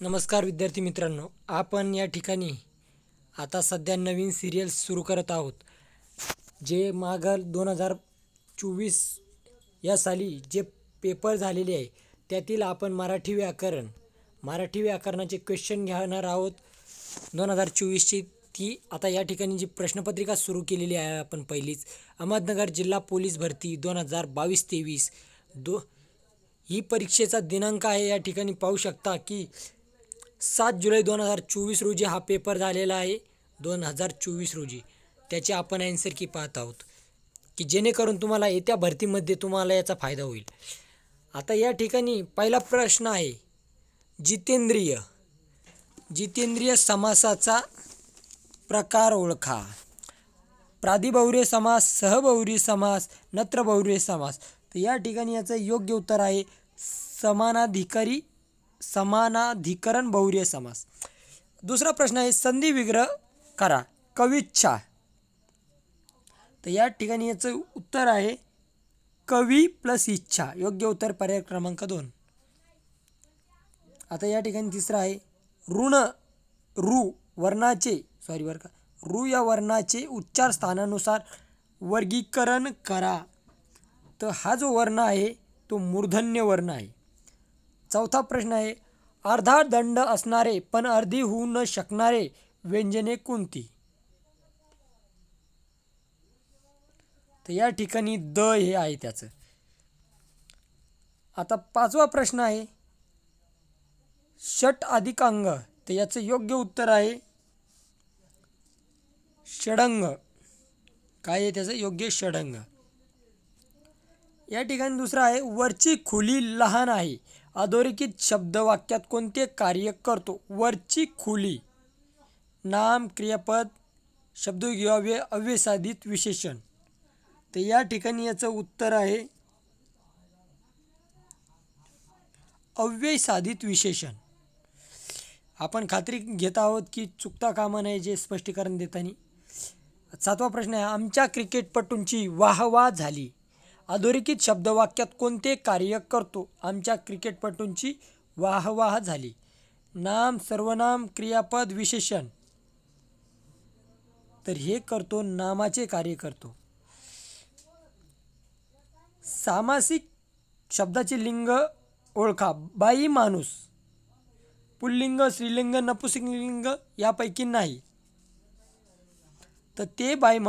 नमस्कार विद्यार्थी मित्रांनो, आपण या ठिकाणी आता सध्या नवीन सिरियल्स सुरू करत आहोत. जे मागील 2024 या साली जे पेपर झालेले आहे त्यातील आपण मराठी व्याकरणाचे क्वेश्चन घेणार आहोत. 2024ची ती आता या ठिकाणी जी प्रश्नपत्रिका सुरू केलेली आहे आपण पहिलीच अहमदनगर जिल्हा पोलीस भरती 2022-23 ही परीक्षेचा दिनांक आहे. या ठिकाणी पाहू शकता की 7 जुलै 2024 रोजी हा पेपर झालेला आहे. 2024 रोजी त्याचे आपण ॲन्सर की पाहत आहोत की जेणेकरून तुम्हाला येत्या भरतीमध्ये तुम्हाला याचा फायदा होईल. आता या ठिकाणी पहिला प्रश्न आहे जितेंद्रिय समासाचा प्रकार ओळखा. प्रादिभौर्य समास, सहभौर्य समास, नत्रभौर्य समास. तर या ठिकाणी याचं योग्य उत्तर आहे समानाधिकरण बहुर्य समास. दुसरा प्रश्न आहे संधी विग्रह करा. कविच्छा. तर या ठिकाणी याचं उत्तर आहे कवी प्लस इच्छा. योग्य उत्तर पर्याय क्रमांक 2. आता या ठिकाणी तिसरा आहे रू या वर्णाचे उच्चार स्थानानुसार वर्गीकरण करा. तर हा जो वर्ण आहे तो मूर्धन्य वर्ण आहे. चौथा प्रश्न आहे अर्धा दंड असणारे पण अर्धी होऊ न शकणारे व्यंजने कोणती. तर या ठिकाणी द हे आहे त्याचं. आता पाचवा प्रश्न आहे षट अधिक अंग. तर याचं योग्य उत्तर आहे षडंग. काय आहे त्याचं योग्य षडंग. या ठिकाणी दुसरा आहे वरची खोली लहान आहे. अधोरेखित शब्द वाक्यात कोणते कार्य करतो. वरची खोली नाम, क्रियापद, शब्दयोगी अव्यय, अव्ययसाधित विशेषण. तर या ठिकाणी याचं उत्तर आहे अव्ययसाधित विशेषण. आपण खात्री घेत आहोत की चुकता कामा नये जे स्पष्टीकरण देताना. सातवा प्रश्न आहे आमच्या क्रिकेटपटूंची वाहवा झाली. अधोरेखित शब्द वाक्यात कोणते कार्य करतो. आमच्या क्रिकेटपटूंची वाहवा झाली. नाम, सर्वनाम, क्रियापद, विशेषण. तर हे करतो नामाचे कार्य करतो. सामासिक शब्दाचे लिंग ओळखा. बाई, माणूस. पुल्लिंग, स्त्रीलिंग, नपुंसकलिंग यापैकी नाही. तर ते बाई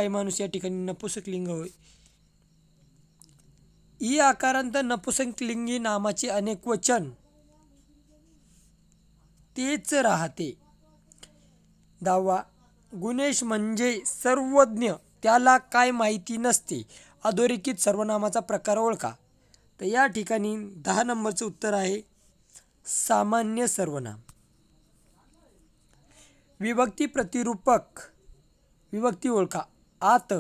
माणूस या ठिकाणी नपुंसकलिंग होय. ई आकारांत नपुंसकलिंगी नामाचे अनेक वचन तेच राहते. 10वा गुणेश म्हणजे सर्वज्ञ, त्याला काय माहिती नसते. अधोरेखित सर्वनामाचा प्रकार ओळखा. तर या ठिकाणी 10 नंबरचं उत्तर आहे सामान्य सर्वनाम. विभक्ती प्रतिरूपक विभक्ती ओळखा. आत,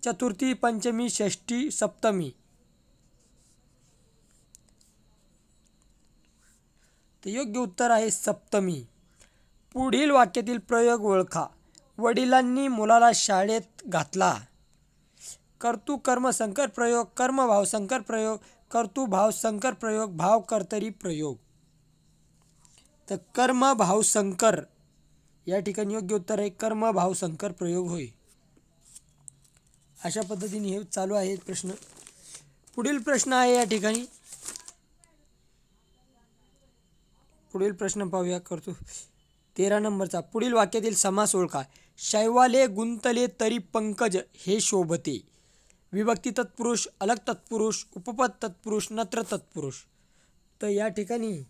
चतुर्थी, पंचमी, षष्ठी, सप्तमी. तर योग्य उत्तर आहे सप्तमी. पुढील वाक्यातील प्रयोग ओळखा. वडिलांनी मुलाला शाळेत घातला. कर्तृ कर्म संकर प्रयोग, कर्मभाव संकर प्रयोग, कर्तृभाव संकर प्रयोग, भाव कर्तरी प्रयोग. तर कर्मभाव संकर या ठिकाणी योग्य उत्तर आहे कर्मभाव संकर प्रयोग होय. अशा पद्धतीने हे चालू आहे प्रश्न. पुढील प्रश्न आहे या ठिकाणी पुढील प्रश्न पाहूया. करतो 13 नंबरचा. पुढील वाक्यातील समास ओळखा. शैवाले गुंतले तरी पंकज हे शोभते. विभक्ती तत्पुरुष, अलग तत्पुरुष, उपपद तत्पुरुष, नत्र तत्पुरुष. तर या ठिकाणी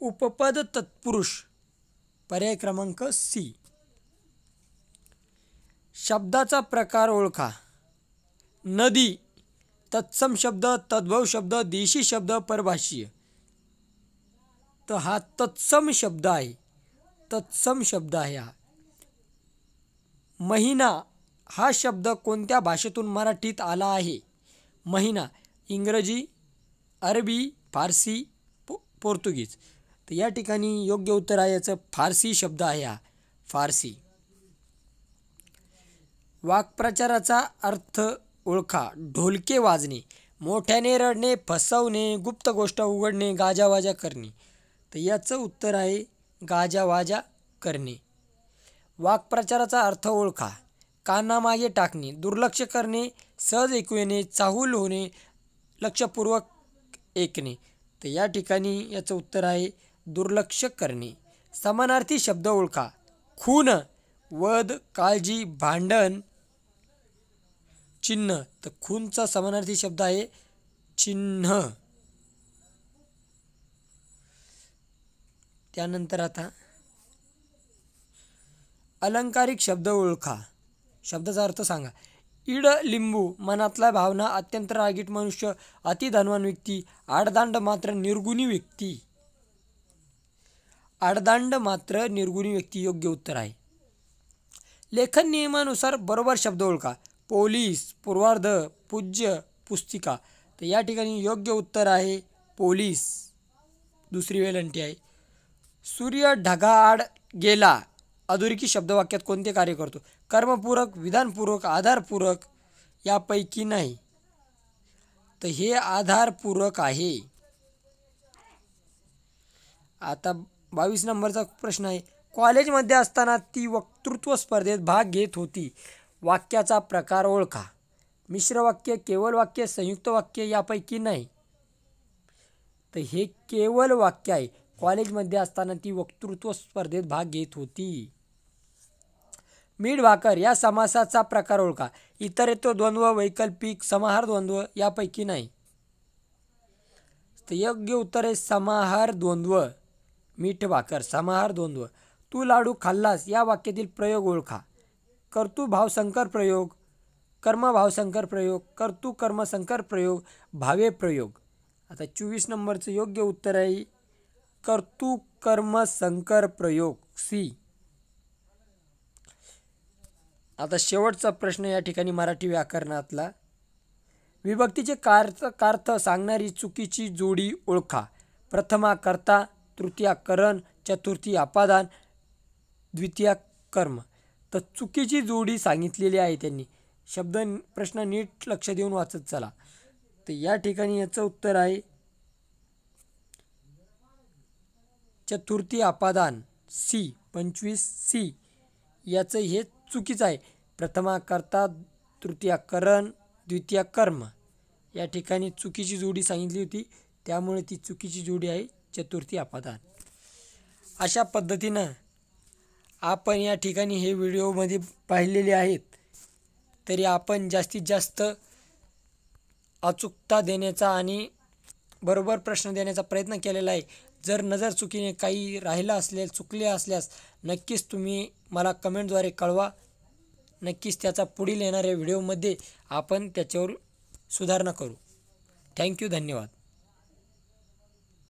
उपपद तत्पुरुष पर्याय क्रमांक सी. शब्दाचा प्रकार ओळखा. नदी तत्सम शब्द, तद्भव शब्द, देशी शब्द, परभाषीय. तर हा तत्सम शब्द आहे. हा. महिना हा शब्द कोणत्या भाषेतून मराठीत आला आहे. महिना इंग्रजी, अरबी, फारसी, पोर्तुगीज. तर या ठिकाणी योग्य उत्तर आहे याचं फारसी शब्द आहे हा फारसी. वाक्प्रचाराचा अर्थ ओळखा. ढोलके वाजणे मोठ्याने रडणे, फसवणे, गुप्त गोष्ट उघडणे, गाजावाजा करणे. तर याचं उत्तर आहे गाजावाजा करणे. वाक्प्रचाराचा अर्थ ओळखा. कानामागे टाकणे, दुर्लक्ष करणे, सहज ऐकू येणे, चाहूल होणे, लक्षपूर्वक ऐकणे. तर या ठिकाणी याचं उत्तर आहे दुर्लक्ष करणे. समानार्थी शब्द ओळखा. खून, वध, काळजी, भांडण, चिन्ह. तर खूनचा समानार्थी शब्द आहे चिन्ह. त्यानंतर आता अलंकारिक शब्द ओळखा. शब्दाचा अर्थ सांगा. इड लिंबू, मनातला भावना, अत्यंत रागीट मनुष्य, अति धनवान व्यक्ती, आडदांड मात्र निर्गुणी व्यक्ती. आडदांड मात्र निर्गुणी व्यक्ती योग्य उत्तर आहे. लेखन नियमानुसार बरोबर शब्द ओळखा. पोलीस, पूर्वार्ध, पूज्य, पुस्तिका. तर या ठिकाणी योग्य उत्तर आहे पोलीस, दुसरी वेलंटी आहे. सूर्य ढगाआड गेला, अधोरेखित शब्द वाक्यात कोणते कार्य करतो? कर्मपूरक, विधानपूरक, आधारपूरक, यापैकी नाही. तर हे आधारपूरक आहे. आता 22 नंबरचा प्रश्न आहे. कॉलेजमध्ये असताना ती वक्तृत्व स्पर्धेत भाग घेत होती. वाक्याचा प्रकार ओळखा. मिश्र वाक्य, केवळ वाक्य, संयुक्त वाक्य, यापैकी नाही. तर हे केवळ वाक्य आहे. कॉलेजमध्ये असताना ती वक्तृत्व स्पर्धेत भाग घेत होती. मीठ भाकर या समासाचा प्रकार ओळखा. इतरेत्व द्वंद्व, वैकल्पिक, समाहार द्वंद्व, यापैकी नाही. तर योग्य उत्तर आहे समाहार द्वंद्व. मीठ भाकर समाहार द्वंद्व. तू लाडू खाल्लास या वाक्यातील प्रयोग ओळखा. कर्तृ भावसंकर प्रयोग, कर्म भावसंकर प्रयोग, कर्तृ कर्म संकर प्रयोग, भावे प्रयोग. आता 24 नंबरचं योग्य उत्तर आहे कर्तृ कर्म संकर प्रयोग, सी. आता शेवटचा प्रश्न या ठिकाणी मराठी व्याकरणातला. विभक्तीचे कार्थ सांगणारी चुकीची जोडी ओळखा. प्रथमा कर्ता, तृतीया करण, चतुर्थी अपादान, द्वितीया कर्म. तर चुकीची जोडी सांगितलेली आहे त्यांनी. शब्द प्रश्न नीट लक्ष देऊन वाचत चला. तर या ठिकाणी याचं उत्तर आहे चतुर्थी अपादान, सी. 25 सी. याचं हे चुकीचं आहे. प्रथमा कर्ता, तृतीया करण, द्वितीया कर्म. या ठिकाणी चुकीची जोडी सांगितली होती, त्यामुळे ती चुकीची जोडी आहे चतुर्थी अपादान. अशा पद्धतीनं आपण या ठिकाणी हे व्हिडिओमध्ये पाहिलेले आहेत. तरी आपण जास्तीत जास्त अचूकता देण्याचा आणि बरोबर प्रश्न देण्याचा प्रयत्न केलेला आहे. जर नजर चुकीने काही राहिलं असले, चुकले असल्यास नक्कीच तुम्ही मला कमेंटद्वारे कळवा. नक्कीच त्याचा पुढील येणाऱ्या व्हिडिओमध्ये आपण त्याच्यावर सुधारणा करू. थँक्यू, धन्यवाद.